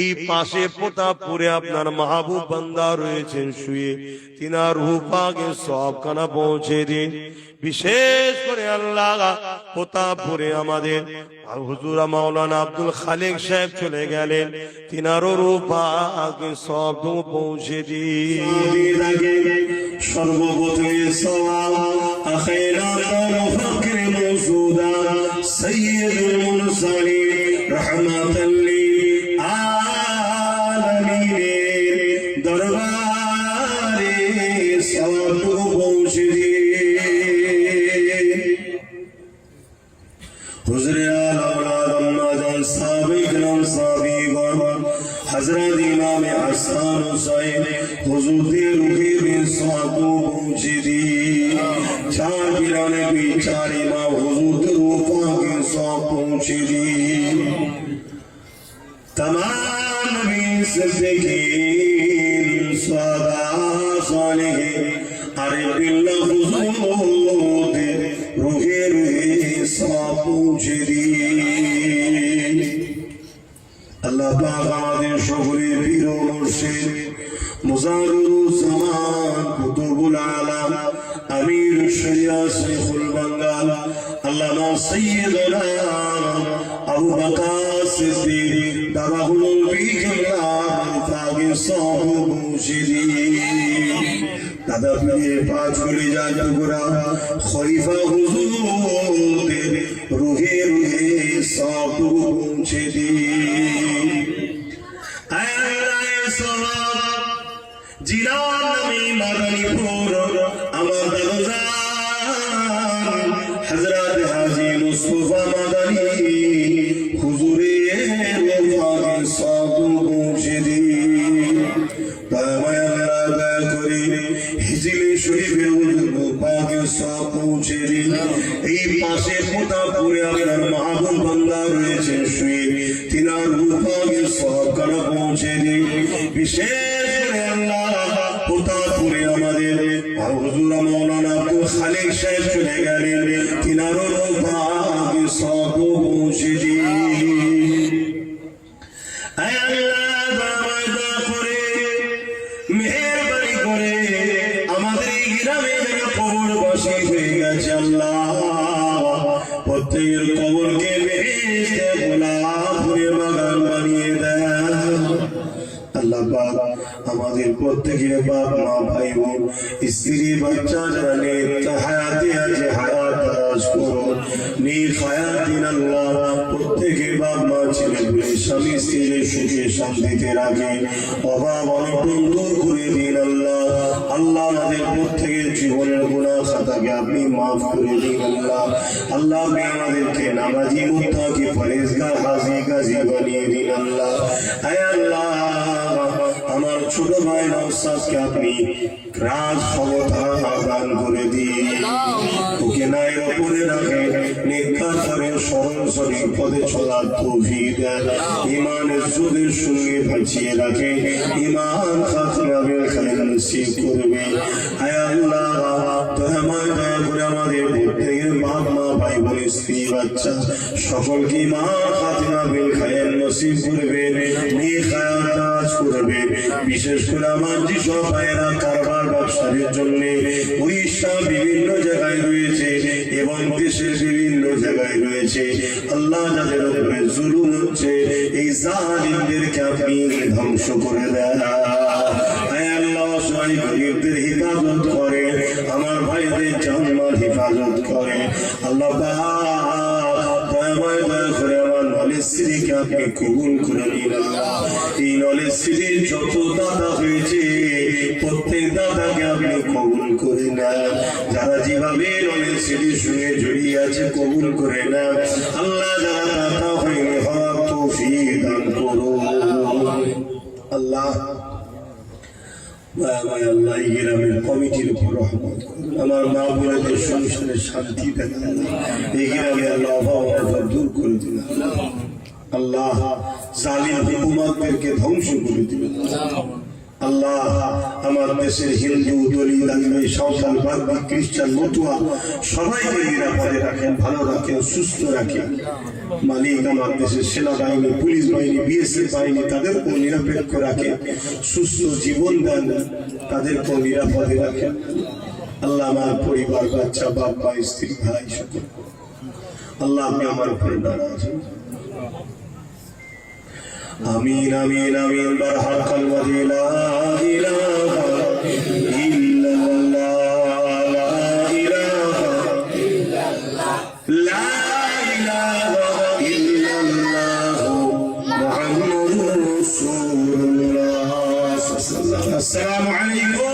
এই পাশে প্রতাপপুরে আপনার মাহবুব বান্দা রয়েছেন শুয়ে, তিনার রূহ পাকে সবখানা পৌঁছে দিন। বিশেষ করে আল্লাহ প্রতাপপুরে আমাদের হুজুর মাওলানা আব্দুল খালেক সাহেব চলে গেলেন, তিনারও রূহ পাকে সব পৌঁছে দিন। সর্বপ্রথমে সওয়াব আখিরাত ফকর মওজুদা সাইয়্যিদুল মুরসালিন রাহমাতাল লিল আলামিন দরবারে সওয়াব পৌঁছে দিন। হুজুরে আওলাদ আম্মাজান সাহাবায়ে کرام সাহাবীগণ হযরত ইমাম হাসান হুসাইন হুজুরদের রূহে সওয়াব পৌঁছে দিন। চার পীরানে বিচার ইমাম হুজুরদের রূহ পাকে সওয়াব পৌঁছে দিন। तमाम नबी सिद्दीकीन शुहदा सालिहीन आरिफ बिल्लाह हुजूर रूहे सवाब पहुंचे दिन। अल्लाह पाक আমাদের সকলের পীর ও মুর্শিদ মুজাহিদুল জামান কুতুবুল আলাম আমির শরিয়াত শেখুল বাঙ্গাল আল্লামা সাইয়্যিদুনা আবু বকর সিদ্দিক দাওয়াহুল বিকেল্লাহ তাকে সব পৌঁছে দিন। দাদা পীরের পাঁচ গলি যায় টুকরা খলিফা হুজুরদের রুহে রুহে সব পৌঁছে দিন। জিলান নবী মাদানীপুর আমার দাদাজান হযরত হাজী মুস্তাফা মাদানী হুজুরের ওফাকে সব পৌঁছে দিন। দয়া করে হিজলি শরীফের হুজুর পাকে সব পৌঁছে দিন। এই পাশে প্রতাপপুরে আপনার মাহবুব বান্দা রয়েছেন শুয়ে, তিনার রূহ পাকে সবখানা পৌঁছে দিন। বিশেষ করে আল্লাহ প্রতাপপুরে আমাদের হুজুর মাওলানা আব্দুল খালেক সাহেব চলে গেলেন, তিনারও রূহ পাকে সব পৌঁছে দিন। আয় আল্লাহ দয়া করে মেহেরবানি করে আমাদের এই গ্রামে কবরবাসী হয়ে গেছে আল্লাহ, প্রত্যেকের কবরকে বেহেশতে গোলাপের বাগান বানিয়ে দেন। আল্লাহ পাক আমাদের প্রত্যেকের বাপ মা ভাই বোন স্ত্রী বাচ্চা যারা নেক হায়াতে আছে হায়াত দারাজ করো, নেক হায়াত দিন আল্লাহ। প্রত্যেকের বাপ মা ছেলে পুলে স্বামী স্ত্রীর সুখে শান্তিতে রাখে, অভাব অনটন দূর করে দিন আল্লাহ। আল্লাহ আমাদের প্রত্যেকের জীবনের গুনাহ খাতাকে আপনি মাফ করে দিন আল্লাহ। আল্লাহ আপনি আমাদেরকে নামাজি মুত্তাকি পরহেজগার হাজি গাজী বানিয়ে দিন আল্লাহ। হে আল্লাহ আমার ছোট ভাই নওশাদকে আপনি রাজ ক্ষমতা দান করে দিন, ওকে ন্যায়ের উপরে রাখে, নেককার করে সরল সঠিক পথে চলার তৌফিক দেন, ঈমানের ইজ্জতের সঙ্গে বাঁচিয়ে রাখে, ঈমান খাতিরা বিল খায়র নসিব করবে। হে আল্লাহ দয়াময় দয়া করে আমাদের প্রত্যেকের বাপ মা ভাই বোন স্ত্রী বাচ্চা সকলকে ঈমান খাতিরা বিল খায়র নসিব করবে, নেক হায়াত দারাজ করবে। বিশেষ করে আমার যেসব ভাইয়েরা কারবার ব্যবসার জন্য উড়িষ্যা বিভিন্ন জায়গায় রয়েছে এবং দেশের বিভিন্ন জায়গায় রয়েছে, আল্লাহ যাদের উপরে জুলুম হচ্ছে এই জালিমদেরকে আপনি ধ্বংস করে দেন। হে আল্লাহ অসহায় গরীবদের হিফাজত করে, আমার ভাইদের জানমাল হিফাজত করে। আল্লাহ দয়াময় দয়া করে আমার নলেজ সিটিকে আপনি কবুল করে নিন আল্লাহ। এই নলেজ সিটির যত দাদা হয়েছে প্রত্যেক দাদাকে আপনি কবুল করে নেন, যারা যেভাবে নলেজ সিটির সঙ্গে জড়িয়ে আছে কবুল করে নেন আল্লাহ। যারা দাতা হয়নি হওয়ার তৌফিক দান করুন আল্লাহ। আল্লাহ এই গ্রামের কমিটির উপর রহমত করুন, আমার মা বোনেদের সংসারে শান্তি দেন এই গ্রামে আল্লাহ অভাব দূর করে দিন আল্লাহ। জালিম হুকুমতদেরকে ধ্বংস করে দিবেন আল্লাহ আমার দেশের হিন্দু দলিত আদিবাসী সাঁওতাল বাগদি খ্রিস্টান মতুয়া সবাইকে নিরাপদে রাখেন, ভালো রাখেন, সুস্থ রাখেন। মালিক আমার দেশের সেনাবাহিনী, পুলিশ বাহিনী, বিএসএফ বাহিনী তাদেরকেও নিরপেক্ষ রাখেন, সুস্থ জীবন দেন, তাদেরকেও নিরাপদে রাখেন। আল্লাহ আমার পরিবার, বাচ্চা, বাপ মা, স্ত্রী, ভাই সকল আল্লাহ আপনি আমার উপরে নারাজ হন। আমিন আমিন আমিন। বারহার কালমা লা ইলাহা ইল্লাল্লাহ, লা ইলাহা ইল্লাল্লাহ, লা ইলাহা ইল্লাল্লাহ, মুহাম্মাদুর রাসূলুল্লাহ। আসসালামু আলাইকুম।